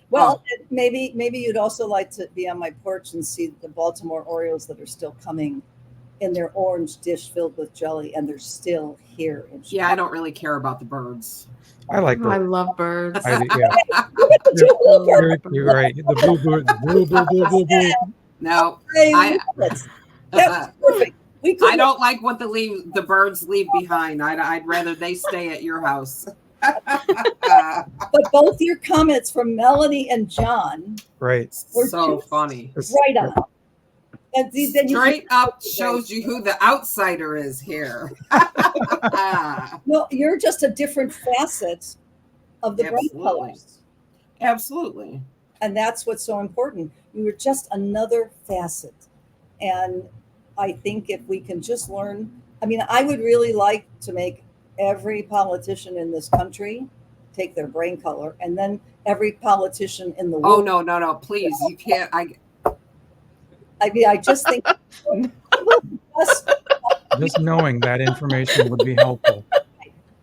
Well, maybe you'd also like to be on my porch and see the Baltimore Orioles that are still coming in their orange dish filled with jelly, and they're still here in Chicago. Yeah, I don't really care about the birds. I like I birds. love birds. You're right. The blue bird. Blue. No, That's perfect. I don't like what the birds leave behind. I'd rather they stay at your house. But both your comments from Melanie and John, Right. were So just funny. right on. And then Straight up shows you who the outsider is here. No, you're just a different facet of the brain colors. Absolutely. And that's what's so important. You were just another facet. And I think if we can just learn, I would really like to make every politician in this country take their brain color, and then every politician in the world. Oh, no, please. You can't. I just think Just knowing that information would be helpful.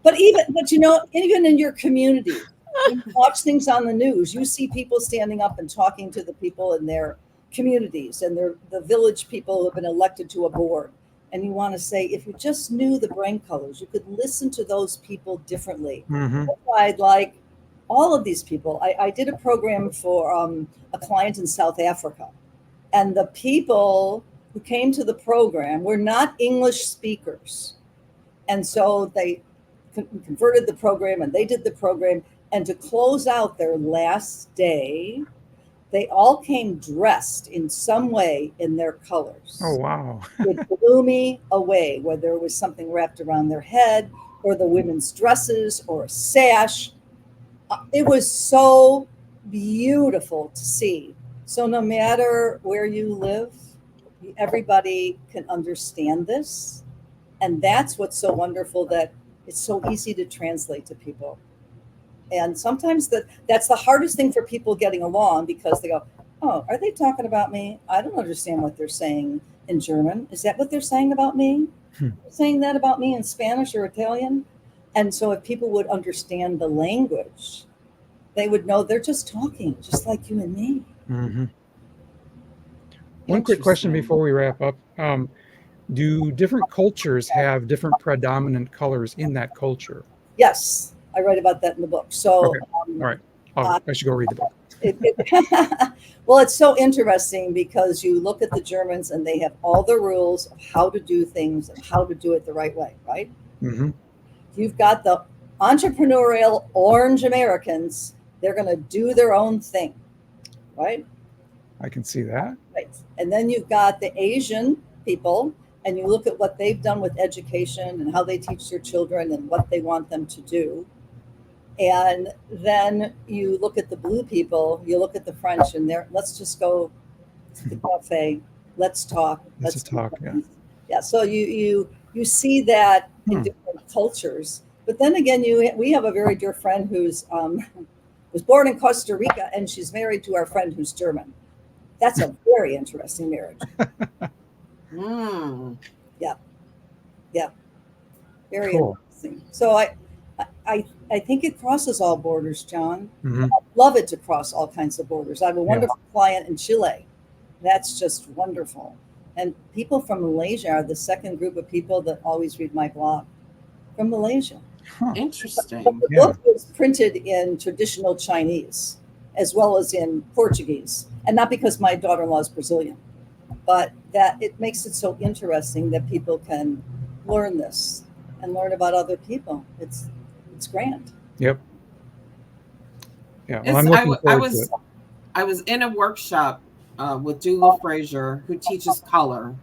But even in your community, you watch things on the news, you see people standing up and talking to the people in their communities and the village people who have been elected to a board. And you want to say, if you just knew the brain colors, you could listen to those people differently. That's why I'd like all of these people. I did a program for a client in South Africa. And the people who came to the program were not English speakers. And so they converted the program, and they did the program. And to close out their last day, they all came dressed in some way in their colors. Oh, wow. It blew me away, whether it was something wrapped around their head or the women's dresses or a sash. It was so beautiful to see. So no matter where you live, everybody can understand this. And that's what's so wonderful, that it's so easy to translate to people. And sometimes that's the hardest thing for people getting along, because they go, "Oh, are they talking about me? I don't understand what they're saying in German. Is that what they're saying about me? They're saying that about me in Spanish or Italian?" And so if people would understand the language, they would know they're just talking, just like you and me. One quick question before we wrap up. Do different cultures have different predominant colors in that culture? Yes, I write about that in the book. So, Okay. All right. I should go read the book. Well, it's so interesting, because you look at the Germans and they have all the rules of how to do things and how to do it the right way, right? You've got the entrepreneurial orange Americans. They're going to do their own thing, right? I can see that. Right. And then you've got the Asian people, and you look at what they've done with education and how they teach their children and what they want them to do. And then you look at the blue people, you look at the French, and let's just go to the cafe. Let's talk. Let's be talk, yeah. friends. Yeah. So you see that in Hmm. different cultures. But then again, we have a very dear friend who's was born in Costa Rica, and she's married to our friend who's German. That's a very interesting marriage. Mm. Yeah. Yeah. Very Cool. interesting. So I think it crosses all borders, John. Mhm. Love it to cross all kinds of borders. I have a Yeah. wonderful client in Chile. That's just wonderful. And people from Malaysia are the second group of people that always read my blog from Malaysia. Huh. Interesting. But the Yeah. book is printed in traditional Chinese as well as in Portuguese. And not because my daughter-in-law is Brazilian, but that it makes it so interesting that people can learn this and learn about other people. It's grand. Yep. Yeah. Well, It's, I'm looking forward to it. I was in a workshop with Douglas Frazier, who teaches color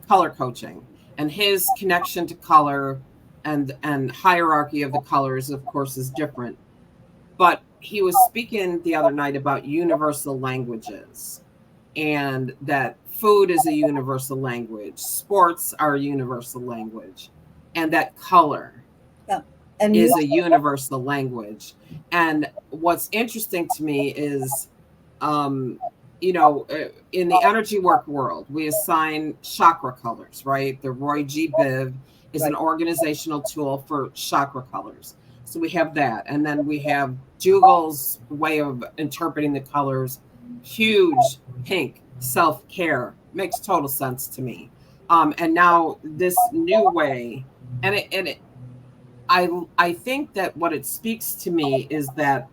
coaching, and his connection to color and hierarchy of the colors, of course, is different. But he was speaking the other night about universal languages, and that food is a universal language, sports are a universal language, and that color And is a universal language. And what's interesting to me is, you know, in the energy work world, we assign chakra colors, right? The Roy G. Biv is an organizational tool for chakra colors. So we have that. And then we have Dougal's way of interpreting the colors. Huge pink, self-care. Makes total sense to me. And now this new way, I think that what it speaks to me is that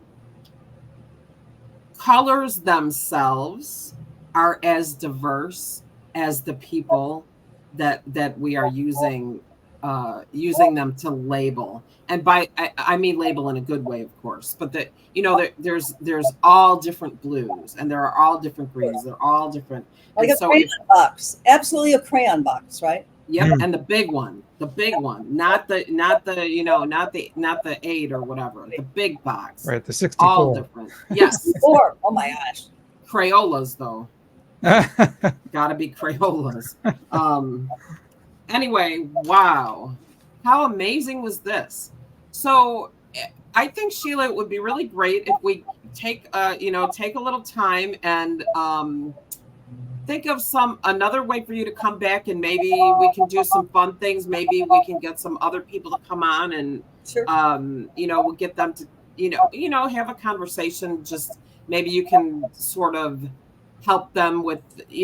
colors themselves are as diverse as the people that we are using them to label. And by I mean label in a good way, of course, but that, you know, there's all different blues, and there are all different greens, they're all different. like And a so crayon box, absolutely a crayon box, right? yep, and the big one, not the you know, not the 8 or whatever, the big box. Right. The All 64. different. Yes. Or oh my gosh, Crayolas though. Gotta be Crayolas. Anyway, wow. How amazing was this? So I think, Sheila, it would be really great if we take take a little time and think of another way for you to come back, and maybe we can do some fun things. Maybe we can get some other people to come on, and sure. we'll get them to have a conversation. Just maybe you can sort of help them with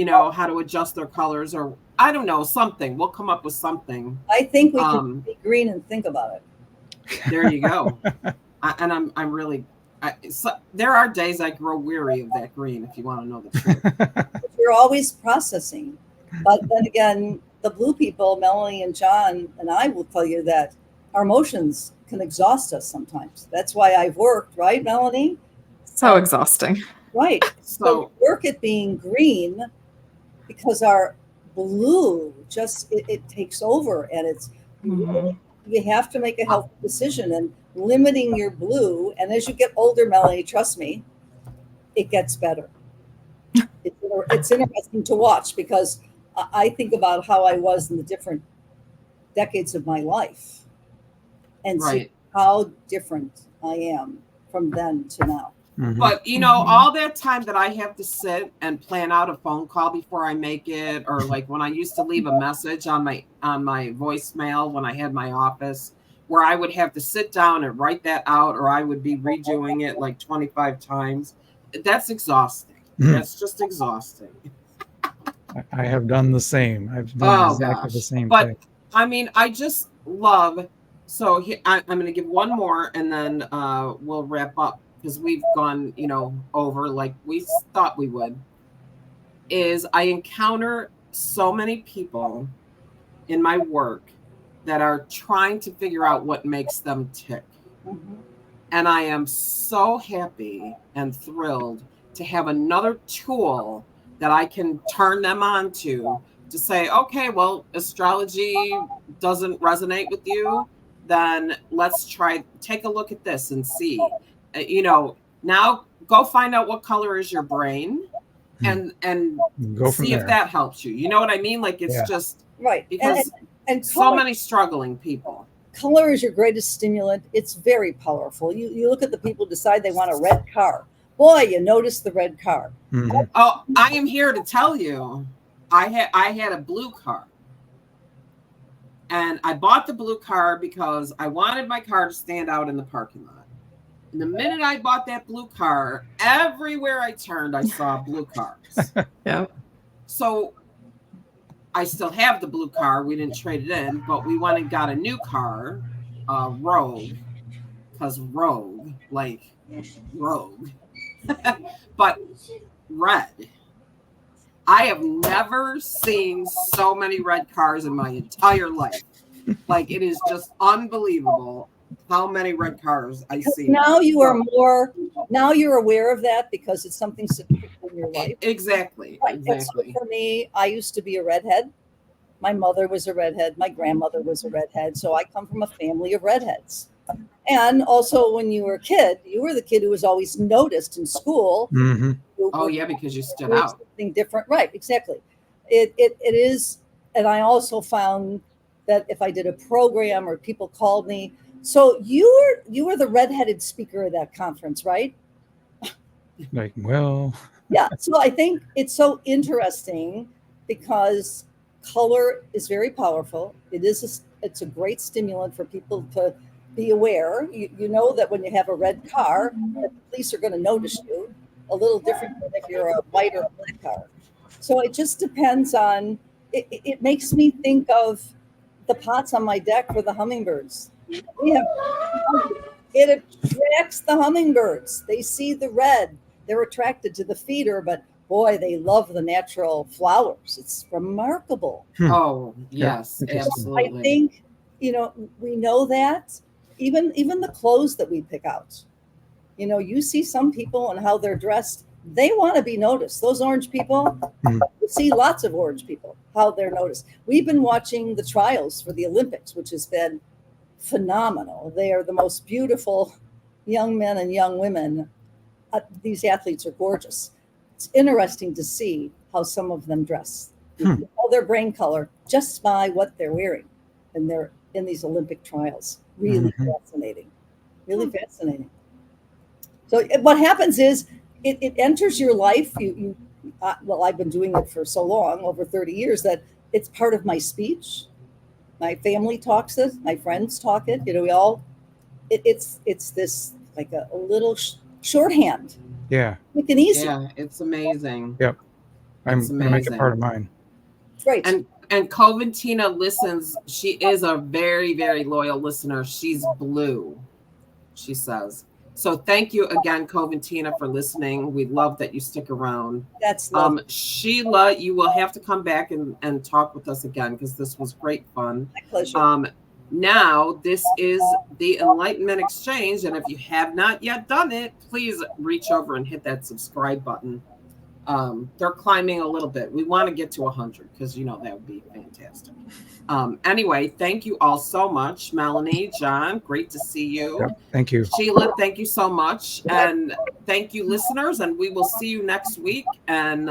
how to adjust their colors, or I don't know, something. We'll come up with something. I think we can be green and think about it. There you go. I'm really. There are days I grow weary of that green, if you want to know the truth. We're always processing. But then again, the blue people, Melanie and John and I, will tell you that our emotions can exhaust us sometimes. That's why I've worked, right, Melanie? So exhausting. Right. So work at being green, because our blue just, it takes over, and it's, you have to make a healthy decision, and limiting your blue. And as you get older, Melanie, trust me, it gets better. It's interesting to watch, because I think about how I was in the different decades of my life, and see how different I am from then to now. Mm-hmm. But all that time that I have to sit and plan out a phone call before I make it, or like when I used to leave a message on my voicemail when I had my office, where I would have to sit down and write that out, or I would be redoing it like 25 times. That's exhausting. That's just exhausting. I have done the same. I've done exactly the same thing. I mean, I just love. So I'm going to give one more, and then we'll wrap up, because we've gone, over like we thought we would. Is I encounter so many people in my work that are trying to figure out what makes them tick. Mm-hmm. And I am so happy and thrilled to have another tool that I can turn them on to say, okay, well, astrology doesn't resonate with you, then let's take a look at this and see. Now go find out what color is your brain, and Go from see if there. that helps you. You know what I mean? Like, it's Yeah. just Right. because And so color, many struggling people. color is your greatest stimulant. It's very powerful. You look at the people who decide they want a red car. Boy, you notice the red car. Mhm. Oh, I am here to tell you, I had a blue car. And I bought the blue car because I wanted my car to stand out in the parking lot. And the minute I bought that blue car, everywhere I turned, I saw blue cars. Yeah. So I still have the blue car. We didn't trade it in, but we went and got a new car, Rogue, because Rogue, like Rogue, but red. I have never seen so many red cars in my entire life. Like, it is just unbelievable how many red cars I see. Now you are now you're aware of that because it's something significant in your life. Exactly. Right. And so for me, I used to be a redhead. My mother was a redhead. My grandmother was a redhead. So I come from a family of redheads. And also, when you were a kid, you were the kid who was always noticed in school. Mhm. Oh, yeah, because you stood doing out. something different. Right, exactly. It is, and I also found that if I did a program or people called me, so you were the redheaded speaker at that conference, right? Like, well, Yeah. So I think it's so interesting because color is very powerful. It's a great stimulant for people to be aware. You know that when you have a red car, that the police are going to notice you a little different than if you're a white or a black car. So it just depends on. It makes me think of the pots on my deck for the hummingbirds. We have it attracts the hummingbirds. They see the red. They're attracted to the feeder, but boy, they love the natural flowers. It's remarkable. Oh, yes, Interesting. absolutely. I think, we know that even the clothes that we pick out, you see some people and how they're dressed, they want to be noticed. Those orange people, you see lots of orange people, how they're noticed. We've been watching the trials for the Olympics, which has been phenomenal. They are the most beautiful young men and young women. These athletes are gorgeous. It's interesting to see how some of them dress. You can tell their brain color just by what they're wearing, and they're in these Olympic trials. Really fascinating. Really fascinating. So what happens is it enters your life. Well, I've been doing it for so long, over 30 years, that it's part of my speech. My family talks it. My friends talk it. We all. It's this like a little shorthand. Yeah. Quick and easy. Yeah, it's amazing. Yep. I'm It's going to make it amazing. part of mine. Great. And Coventina listens. She is a very, very loyal listener. She's blue, she says. So thank you again, Coventina, for listening. We love that you stick around. That's lovely. Sheila, you will have to come back and talk with us again because this was great fun. My pleasure. Now, this is the Enlightenment Exchange, and if you have not yet done it, please reach over and hit that subscribe button. They're climbing a little bit. We want to get to 100 because, that would be fantastic. Anyway, thank you all so much. Melanie, John, great to see you. Yep. Thank you. Sheila, thank you so much. And thank you, listeners, and we will see you next week. And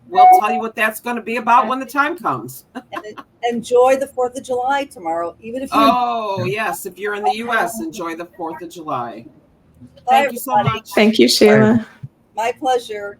we'll tell you what that's going to be about when the time comes. And enjoy the 4th of July tomorrow, even if you. Oh, yes. If you're in the U.S., enjoy the 4th of July. Bye, Thank you so everybody. much. Thank you, Sheila. My pleasure.